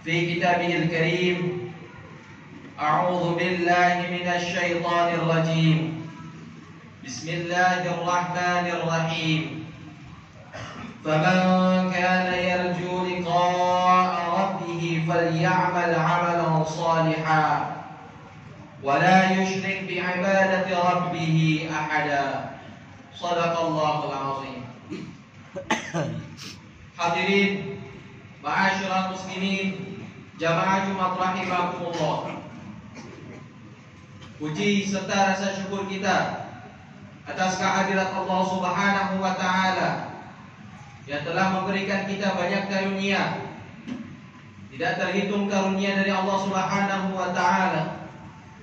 في كتابه الكريم: أعوذ بالله من الشيطان الرجيم. بسم الله الرحمن الرحيم. فمن كان يرجو لقاء ربه فليعمل عملا صالحا ولا يشرك بعبادة ربه أحدا. صدق الله العظيم. Hadirin ma'asyiral muslimin, jamaah Jumat rahimakumullah. Puji serta rasa syukur kita atas kehadirat Allah Subhanahu wa taala yang telah memberikan kita banyak karunia. Tidak terhitung karunia dari Allah Subhanahu wa taala.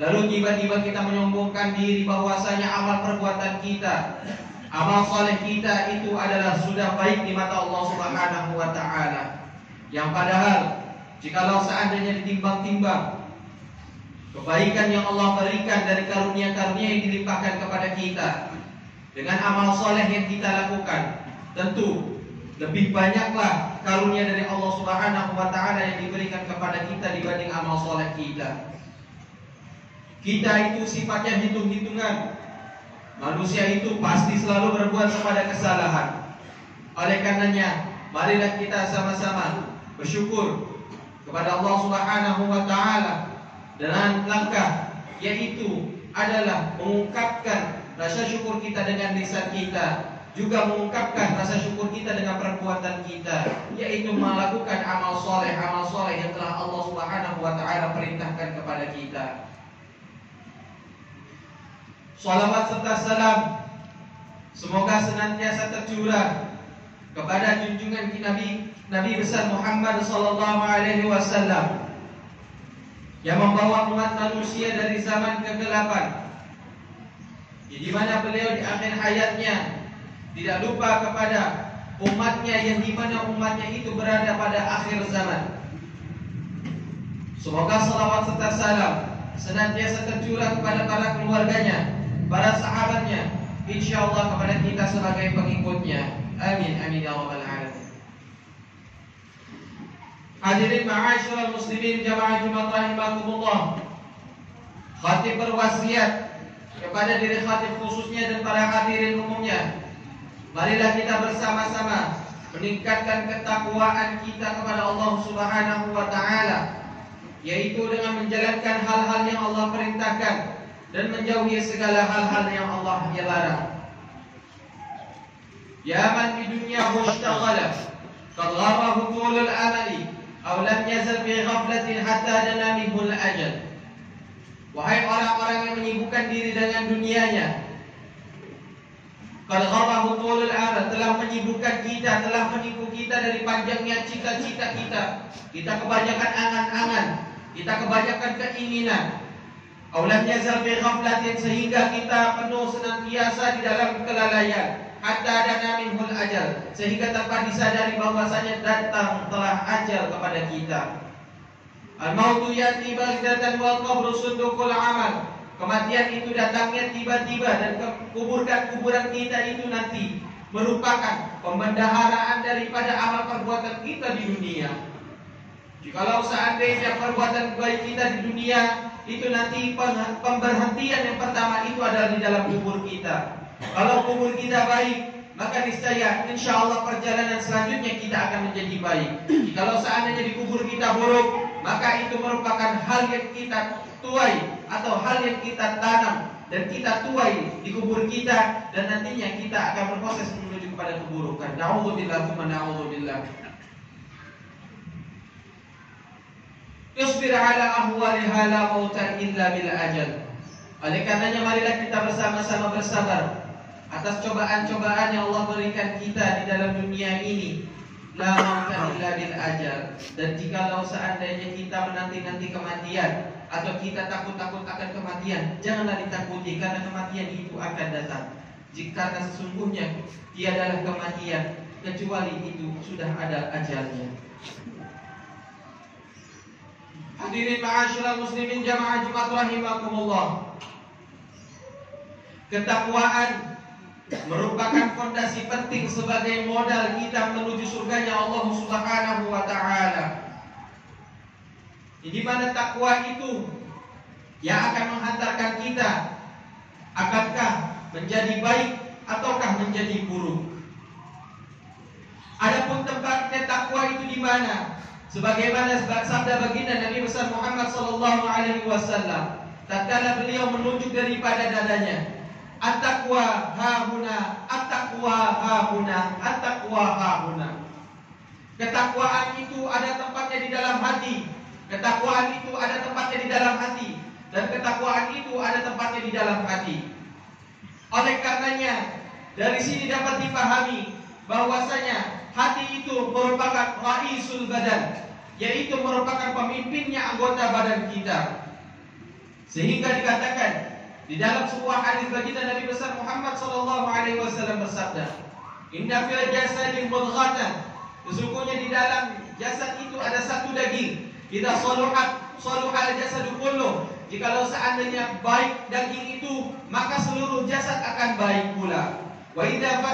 Lalu tiba-tiba kita menyombongkan diri bahwasanya amal perbuatan kita, amal soleh kita itu adalah sudah baik di mata Allah Subhanahu wa taala. Yang padahal jikalau seandainya ditimbang-timbang kebaikan yang Allah berikan dari karunia-karunia yang dilimpahkan kepada kita dengan amal soleh yang kita lakukan, tentu lebih banyaklah karunia dari Allah Subhanahu wa taala yang diberikan kepada kita dibanding amal soleh kita. Kita itu sifatnya hitung-hitungan. Manusia itu pasti selalu berbuat kepada kesalahan. Oleh karenanya, marilah kita sama-sama bersyukur kepada Allah Subhanahu wa taala dengan langkah yaitu adalah mengungkapkan rasa syukur kita dengan lisan kita, juga mengungkapkan rasa syukur kita dengan perbuatan kita, yaitu melakukan amal soleh yang telah Allah Subhanahu wa taala perintahkan kepada kita. Salawat serta salam semoga senantiasa tercurah kepada junjungan Nabi besar Muhammad sallallahu alaihi wasallam yang membawa umat manusia dari zaman kegelapan, di mana beliau di akhir hayatnya tidak lupa kepada umatnya, yang di mana umatnya itu berada pada akhir zaman. Semoga salawat serta salam senantiasa tercurah kepada para keluarganya, para sahabatnya, insyaallah kepada kita sebagai pengikutnya. Amin amin ya rabbal alamin. Hadirin ma'asyiral muslimin, jamaah Jumat rahimakumullah. Khatib berwasiat kepada diri khatib khususnya dan para hadirin umumnya, marilah kita bersama-sama meningkatkan ketakwaan kita kepada Allah Subhanahu wa taala, yaitu dengan menjalankan hal-hal yang Allah perintahkan dan menjauhi segala hal-hal yang Allah larang. Ya man di dunya mushtaghala qad gharahu tulul amali aw lam yazal fi ghaflatin hatta dana minhul ajal. Wahai orang-orang yang menyibukkan diri dengan dunianya, qad gharahu tulul amal, telah menyibukkan kita, telah menipu kita dari panjangnya cita-cita kita. Kita kebanyakan angan-angan, kita kebanyakan keinginan. Aulam yazal fi ghaflatin, sehingga kita penuh senantiasa di dalam kelalaian. Hatta dana minhul ajal, sehingga tanpa disadari bahwasanya datang telah ajal kepada kita. Al-mautu yati baghdatan wal qabru sundukul amal. Kematian itu datangnya tiba-tiba, dan kuburan kita itu nanti merupakan pembendaharaan daripada amal perbuatan kita di dunia. Jikalau seandainya perbuatan baik kita di dunia itu nanti pemberhentian yang pertama itu adalah di dalam kubur kita. Kalau kubur kita baik, maka niscaya insyaallah perjalanan selanjutnya kita akan menjadi baik. Jikalau seandainya di kubur kita buruk, maka itu merupakan hal yang kita tuai atau hal yang kita tanam dan kita tuai di kubur kita, dan nantinya kita akan berproses menuju kepada keburukan. Na'udzubillah tsumma na'udzubillah. Isbir ala ahwaliha la mautan illa bil ajal. Oleh karenanya marilah kita bersama-sama bersabar atas cobaan-cobaan yang Allah berikan kita di dalam dunia ini. La mautan illa bil ajal. Dan jikalau seandainya kita menanti-nanti kematian atau kita takut-takut akan kematian, janganlah ditakuti, karena kematian itu akan datang. Karena sesungguhnya tiadalah kematian kecuali itu sudah ada ajalnya. Hadirin ma'asyiral muslimin, jamaah Jumat rahimakumullah. Ketakwaan merupakan fondasi penting sebagai modal kita menuju surganya Allah Subhanahu wa taala. di mana takwa itu yang akan menghantarkan kita akankah menjadi baik ataukah menjadi buruk. Adapun tempatnya takwa itu di mana? Sebagaimana sabda baginda Nabi besar Muhammad sallallahu alaihi wasallam, tatkala beliau menunjuk daripada dadanya, at-taqwa hahuna, at-taqwa hahuna, at-taqwa hahuna. Ketakwaan itu ada tempatnya di dalam hati. Ketakwaan itu ada tempatnya di dalam hati. Dan ketakwaan itu ada tempatnya di dalam hati. Oleh karenanya, dari sini dapat dipahami bahwasanya hati itu merupakan raisul badan, yaitu merupakan pemimpinnya anggota badan kita. Sehingga dikatakan di dalam sebuah hadis baginda Nabi besar Muhammad sallallahu alaihi wasallam bersabda, "Inna fil jasadi mudghatan." Sesungguhnya di dalam jasad itu ada satu daging. Idza saluhal jasadu kullu. Jikalau seandainya baik daging itu, maka seluruh jasad akan baik pula. Wa idza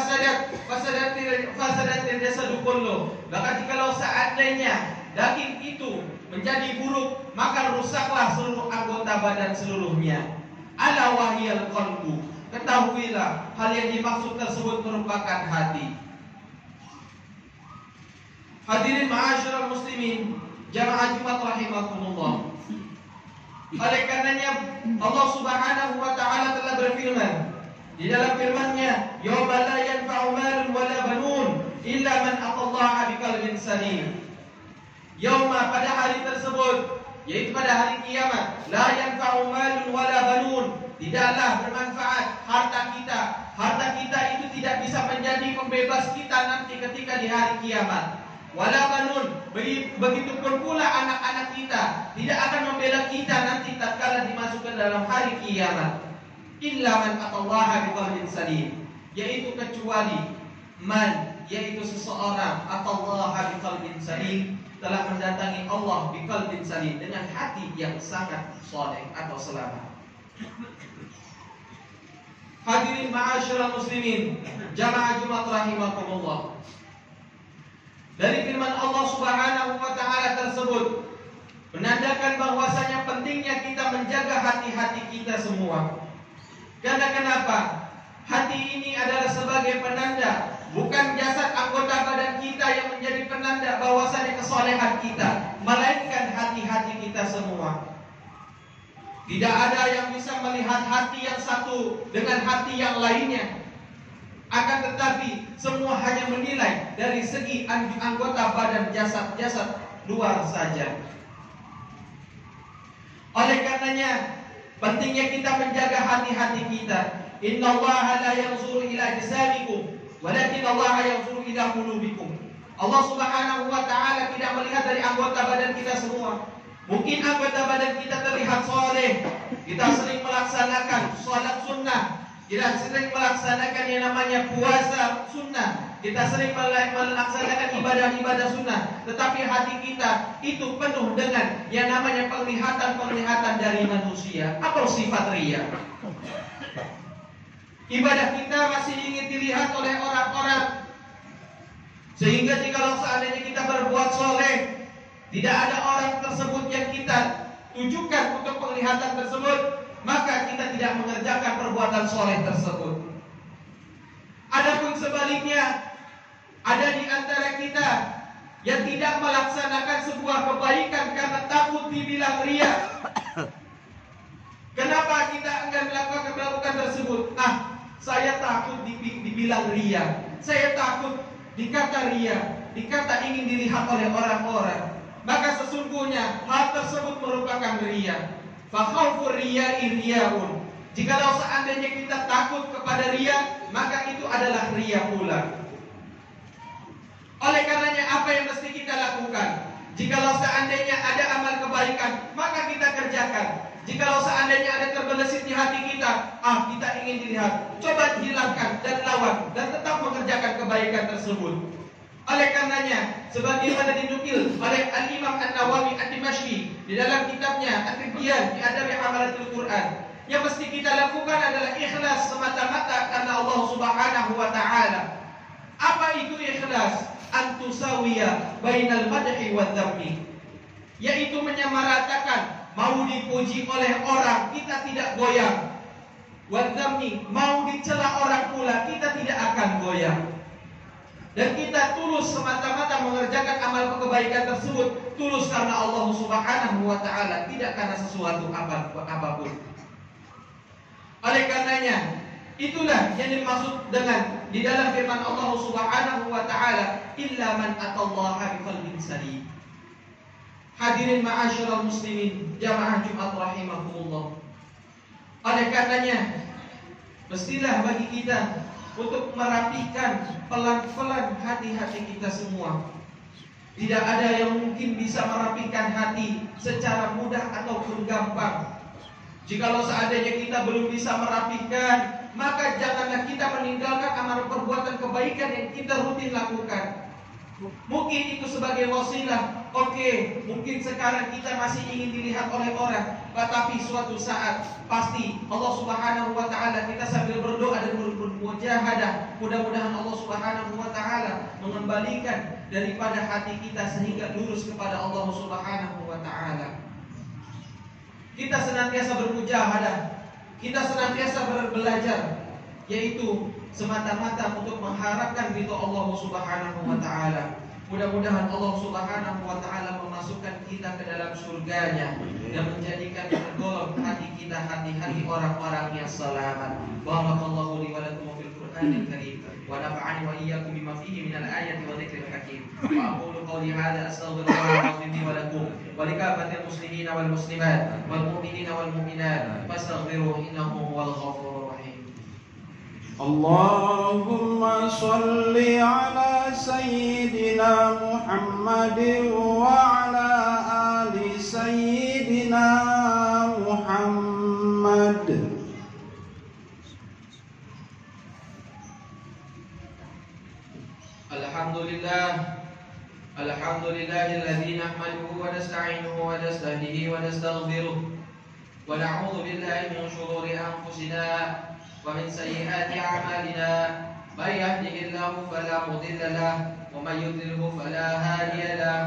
fasadatil jasadu kullu. Maka jikalau seandainya daging itu menjadi buruk, maka rusaklah seluruh anggota badan seluruhnya. Ala wahiyal qalbu. Ketahuilah hal yang dimaksud tersebut merupakan hati. Hadirin ma'asyiral muslimin, jamaah Jumat rahimakumullah. Oleh karenanya Allah Subhanahu wa taala telah berfirman di dalam firman-Nya, "Yauma la yanfa'u malun wala banun illa man atallaha biqalbin salim." Yauma, pada hari tersebut, yaitu pada hari kiamat, la yanfa'u malun wala banun, tidaklah bermanfaat harta kita. Harta kita itu tidak bisa menjadi pembebas kita nanti ketika di hari kiamat. Wala banun, begitupun pula anak-anak kita tidak akan membela kita nanti tatkala dimasukkan dalam hari kiamat. Illa man atallaha biqalbin salim, yaitu kecuali man, yaitu seseorang atallaha biqalbin salim, telah mendatangi Allah biqalbin salim, dengan hati yang sangat saleh atau selamat. Hadirin ma'asyiral muslimin, jamaah Jumat rahimakumullah. Dari firman Allah Subhanahu wa taala tersebut menandakan bahwasanya pentingnya kita menjaga hati-hati kita semua. Karena kenapa? Hati ini adalah sebagai penanda, bukan jasad anggota badan kita yang menjadi penanda bahwasanya kesolehan kita, melainkan hati-hati kita semua. Tidak ada yang bisa melihat hati yang satu dengan hati yang lainnya. Akan tetapi semua hanya menilai dari segi anggota badan jasad-jasad luar saja. Oleh karenanya pentingnya kita menjaga hati-hati kita. Innallaha la yanzuru ila ajsamikum, walakin Allah yanzuru ila qulubikum. Allah Subhanahu wa taala tidak melihat dari anggota badan kita semua. Mungkin anggota badan kita terlihat soleh, kita sering melaksanakan sholat sunnah, kita sering melaksanakan yang namanya puasa sunnah, kita sering melaksanakan ibadah-ibadah sunnah, tetapi hati kita itu penuh dengan yang namanya penglihatan-penglihatan dari manusia atau sifat riya. Ibadah kita masih ingin dilihat oleh orang-orang, sehingga jikalau seandainya kita berbuat soleh, tidak ada orang tersebut yang kita tujukan untuk penglihatan tersebut, maka kita tidak mengerjakan perbuatan soleh tersebut. Adapun sebaliknya, ada di antara kita yang tidak melaksanakan sebuah kebaikan karena takut dibilang riya. Kenapa kita enggan melakukan tersebut? Saya takut dibilang riya, saya takut dikata riya, dikata ingin dilihat oleh orang-orang. Maka sesungguhnya hal tersebut merupakan riya. Fa khaufur riya'i riyaun. Jikalau seandainya kita takut kepada riya, maka itu adalah riya pula. Oleh karenanya apa yang mesti kita lakukan? Jikalau seandainya ada amal kebaikan, maka kita kerjakan. Jikalau seandainya ada terbesit di hati kita, kita ingin dilihat, coba hilangkan dan lawan dan tetap mengerjakan kebaikan tersebut. Oleh karenanya, sebagaimana dinukil oleh Al-Imam An-Nawawi Ad-Dimashqi di dalam kitabnya At-Tibyan fi Adabi Hamalatul Quran, yang mesti kita lakukan adalah ikhlas semata-mata karena Allah Subhanahu wa taala. Apa itu ikhlas? Antusawiya bainal madhi wa dhammi, yaitu itu menyamaratakan, mau dipuji oleh orang kita tidak goyang. Wadzamni, mau dicela orang pula kita tidak akan goyang. Dan kita tulus semata-mata mengerjakan amal kebaikan tersebut tulus karena Allah Subhanahu wa taala, tidak karena sesuatu apapun. Oleh karenanya, itulah yang dimaksud dengan di dalam firman Allah Subhanahu wa taala, illa man atallaha biqalbin salim. Hadirin ma'asyiral muslimin, jamaah Jumat rahimakumullah. Oleh karenanya, mestilah bagi kita untuk merapikan pelan-pelan hati-hati kita semua. Tidak ada yang mungkin bisa merapikan hati secara mudah ataupun gampang. Jikalau seandainya kita belum bisa merapikan, maka janganlah kita meninggalkan amal perbuatan kebaikan yang kita rutin lakukan. Mungkin itu sebagai wasilah. Oke, mungkin sekarang kita masih ingin dilihat oleh orang, tetapi suatu saat pasti Allah Subhanahu wa taala, kita sambil berdoa dan bermujahadah, mudah-mudahan Allah Subhanahu wa taala mengembalikan daripada hati kita sehingga lurus kepada Allah Subhanahu wa taala. Kita senantiasa bermujahadah, kita senantiasa belajar, yaitu semata-mata untuk mengharapkan ridho Allah Subhanahu wa taala. Mudah-mudahan Allah Subhanahu wa taala memasukkan kita ke dalam surganya dan menjadikan tergolong hati kita hati-hati orang-orang yang selamat. Barakallahu li wa lakum fil Qur'anil Karim wa nafa'ani wa iyyakum bima fihi minal ayati wa dzikril hakim. Wa aqulu qawli hadza astaghfirullahal azim li wa lakum wa likafatil muslimina wal muslimat wal mu'minina wal mu'minat fastaghfiruhu innahu huwal ghafurur rahim. Allahumma salli ala sayyidina Muhammadin wa ala ali sayyidina Muhammad. Alhamdulillahilladzi nahmaduhu wa nasta'inuhu wa nastahdihi wa nastaghfiruh wa na'udzu billahi min shururi anfusina ومن سيئات أعمالنا من يهده الله فلا مضل له ومن يضلله فلا هادي له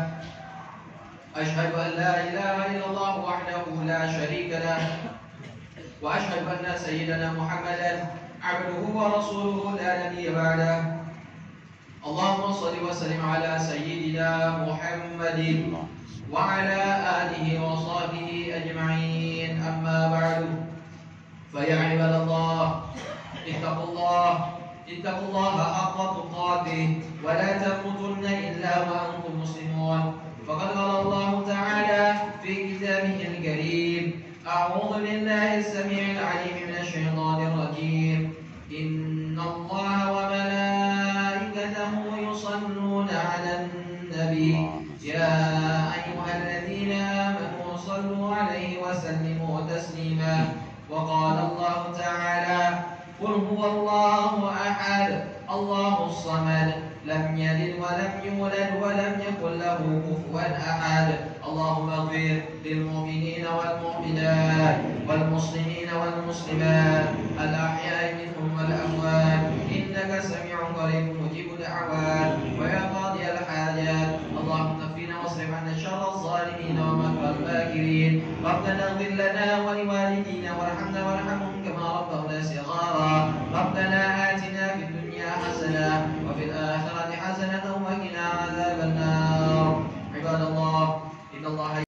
أشهد أن لا إله إلا الله وحده لا شريك له وأشهد أن سيدنا محمدا عبده ورسوله لا نبي بعده اللهم صل وسلم على سيدنا محمد وعلى آله وصحبه أجمعين أما بعد فيا عباد الله اتقوا الله حق تقاته ولا تموتن إلا وأنتم مسلمون فقد قال الله تعالى في كتابه الكريم أعوذ بالله السميع العليم من الشيطان الرجيم إن الله وملائكته يصلون على النبي يا أيها الذين آمنوا صلوا عليه وسلموا تسليما وقال الله تعالى قل هو الله أحد الله الصمد لم يلد ولم يولد ولم يكن له كفوا أحد اللهم اغفر للمؤمنين والمؤمنات والمسلمين والمسلمات الأحياء منهم والأموات إنك سميع قريب مجيب الدعوات ويا قاضي الحاجات اللهم كفنا واصرف عنا شر الظالمين ومكر الماكرين ربنا اغفر لنا ولوالدينا وارحمنا وارحمهم كما ربونا صغارا ربنا آتنا في الدنيا حسنة وفي الآخرة حسنة وقنا عذاب النار عباد الله إن الله